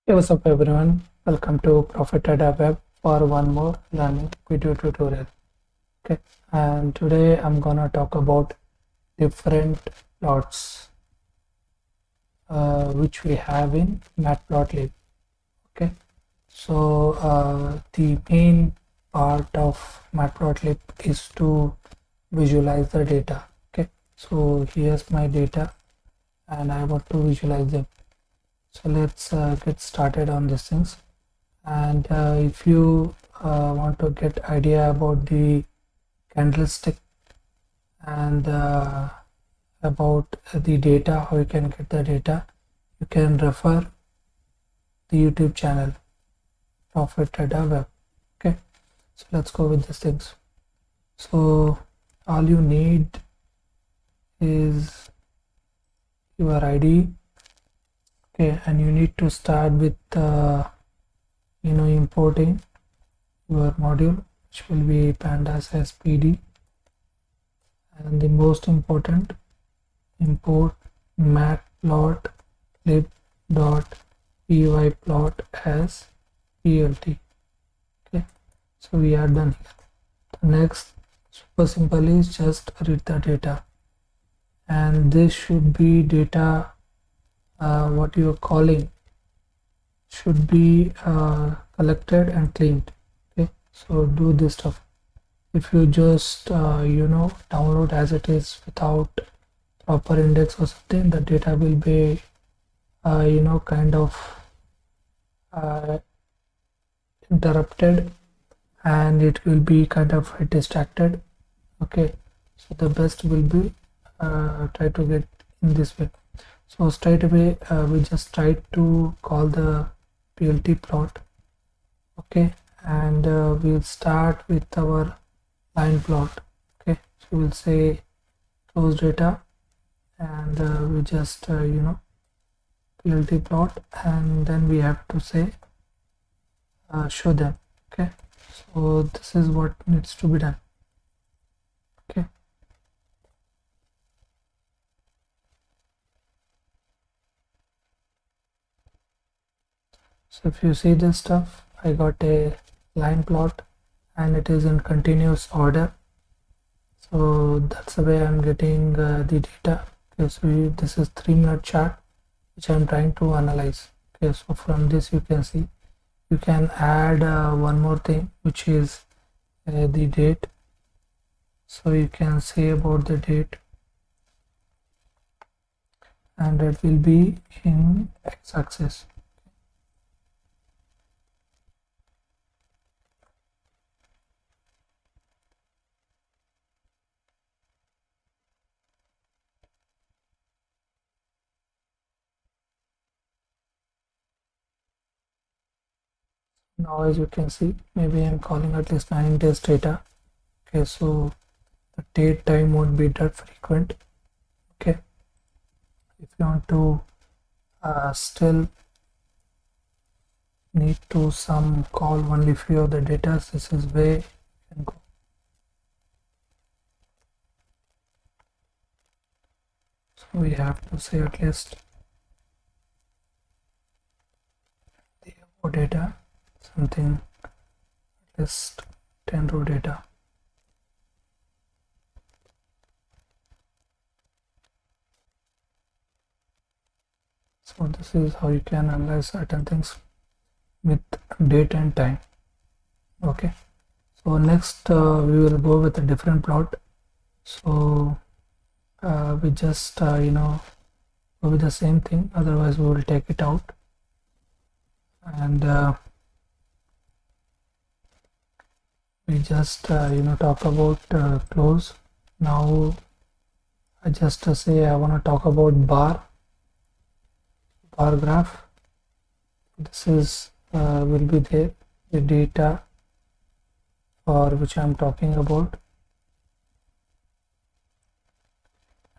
Hey, what's up everyone? Welcome to Profit Data Web for one more learning video tutorial. Okay, and today I'm gonna talk about different plots which we have in Matplotlib. Okay, so the main part of Matplotlib is to visualize the data. Okay, so here's my data and I want to visualize them. So let's get started on these things. And if you want to get idea about the candlestick and about the data, how you can get the data, you can refer the YouTube channel Profit Data Web. Okay, so let's go with these things. So all you need is your ID. Okay, and you need to start with importing your module, which will be pandas SPD, and the most important, import matplotlib.pyplot as plt. Okay, so we are done here. The next, super simple, is just read the data, and this should be data what you are calling should be collected and cleaned. Okay, so do this stuff. If you just download as it is without proper index or something, the data will be kind of interrupted and it will be kind of distracted. Okay, so the best will be try to get in this way. So straight away we just try to call the plt plot. Okay, and we'll start with our line plot. Okay, so we'll say close data and we just plt plot, and then we have to say show them. Okay, so this is what needs to be done. Okay, so if you see this stuff, I got a line plot and it is in continuous order. So that's the way I'm getting the data. Okay, so this is 3-minute chart which I'm trying to analyze. Okay, so from this you can see you can add one more thing, which is the date. So you can say about the date, and it will be in x-axis. Now as you can see, maybe I'm calling at least 9 days data. Okay, so the date time won't be that frequent. Okay, if you want to still need to some call only few of the data, this is where you can go. So we have to say at least the above data, something at least 10 row data. So this is how you can analyze certain things with date and time. Okay, so next we will go with a different plot. So we just go with the same thing, otherwise we will take it out, and we just talk about close. Now I just say I want to talk about bar graph. This is will be there, the data for which I'm talking about,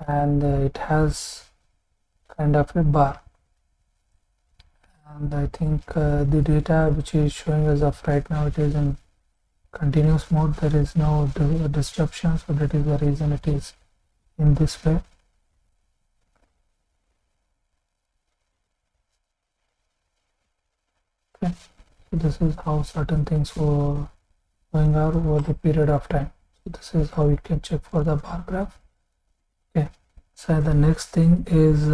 and it has kind of a bar, and I think the data which is showing as of right now, it is in continuous mode. There is no disruption, so that is the reason it is in this way. Okay, so this is how certain things were going out over the period of time. So this is how you can check for the bar graph. Okay, so the next thing is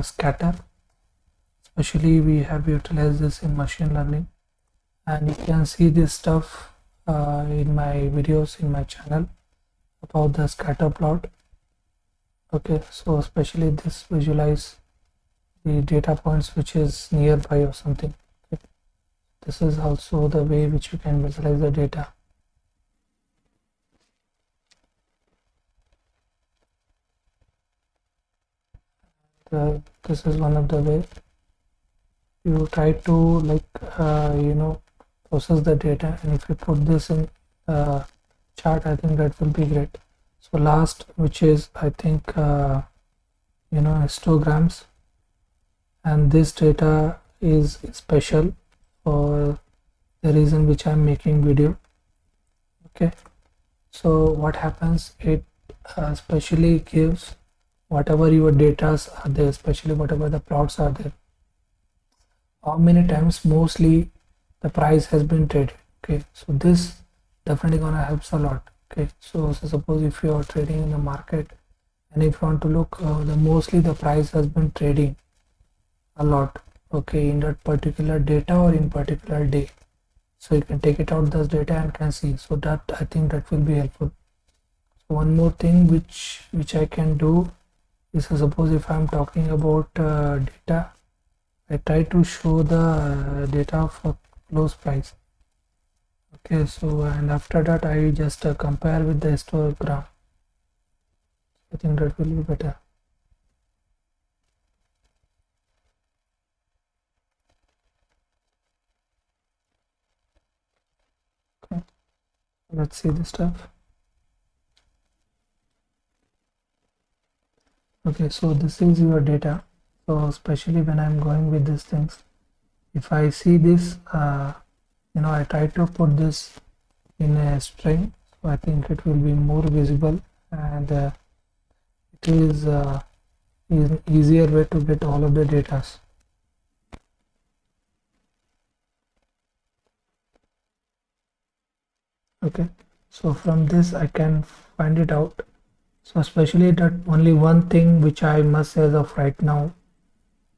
scatter. Especially we have utilized this in machine learning, and you can see this stuff in my videos in my channel about the scatter plot. Okay, so especially this visualize the data points which is nearby or something. Okay. This is also the way which you can visualize the data. This is one of the way you try to process the data, and if you put this in chart, I think that will be great. So last, which is I think histograms, and this data is special for the reason which I'm making video. Okay, so what happens, it especially gives whatever your datas are there, especially whatever the plots are there, how many times mostly the price has been traded. Okay, so this definitely gonna helps a lot. Okay, so suppose if you are trading in the market, and if you want to look the mostly the price has been trading a lot, okay, in that particular data or in particular day, so you can take it out this data and can see. So that I think that will be helpful. So one more thing which I can do is, suppose if I'm talking about data, I try to show the data for close price. Okay, so and after that I just compare with the histogram. I think that will be better. Okay, let's see this stuff. Okay, so this is your data. So especially when I'm going with these things, if I see this, I try to put this in a string, so I think it will be more visible, and it is an easier way to get all of the data. Okay, so from this I can find it out. So especially that only one thing which I must say as of right now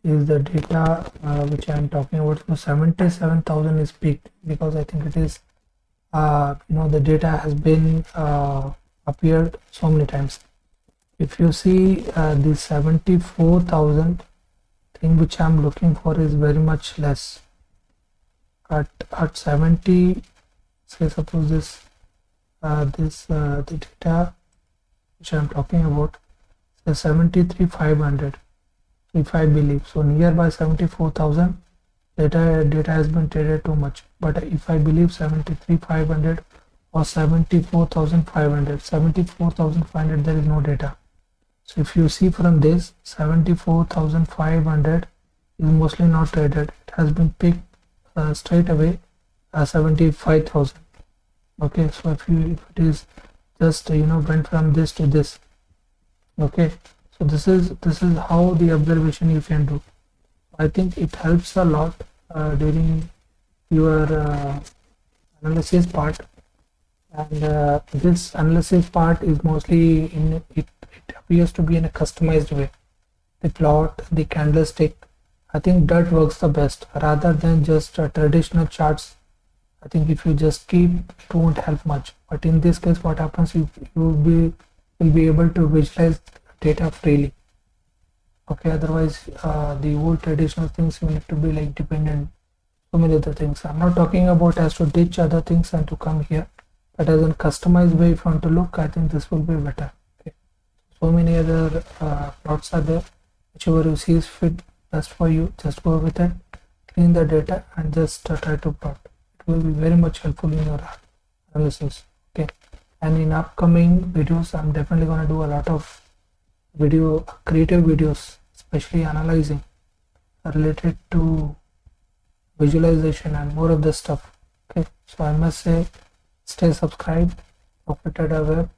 is the data which I am talking about. So 77,000 is peaked, because I think it is the data has been appeared so many times. If you see the 74,000 thing which I am looking for is very much less. At 70, say suppose this the data which I am talking about, say 73,500. If I believe so, nearby 74,000 data has been traded too much. But if I believe 73,500 or 74,500, 74,500 there is no data. So if you see from this, 74,500 is mostly not traded. It has been picked straight away 75,000. Okay, so if it is just went from this to this. Okay, so this is how the observation you can do. I think it helps a lot during your analysis part, and this analysis part is mostly it appears to be in a customized way. The plot, the candlestick, I think that works the best rather than just traditional charts. I think if you just keep, it won't help much. But in this case, what happens, you will be able to visualize data freely. Okay, otherwise the old traditional things you need to be like dependent so many other things. I'm not talking about as to ditch other things and to come here, but as a customized way if you want to look, I think this will be better. Okay, so many other plots are there, whichever you see is fit best for you, just go with it, clean the data and just try to plot. It will be very much helpful in your analysis. Okay, and in upcoming videos I'm definitely going to do a lot of creative videos, especially analyzing related to visualization and more of this stuff. Okay, so I must say, stay subscribed, Profit Web.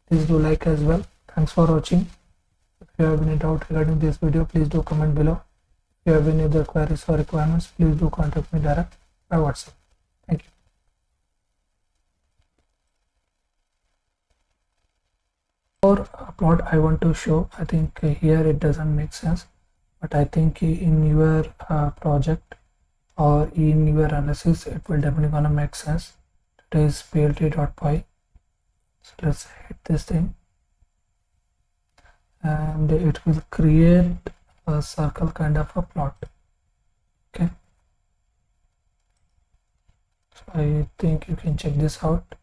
Please do like as well. Thanks for watching. If you have any doubt regarding this video, please do comment below. you have any other queries or requirements, please do contact me direct by WhatsApp. Thank you. For a plot I want to show, I think here it doesn't make sense, but I think in your project or in your analysis it will definitely gonna make sense. It is plt.py. So let's hit this thing and it will create a circle kind of a plot. Okay, so I think you can check this out.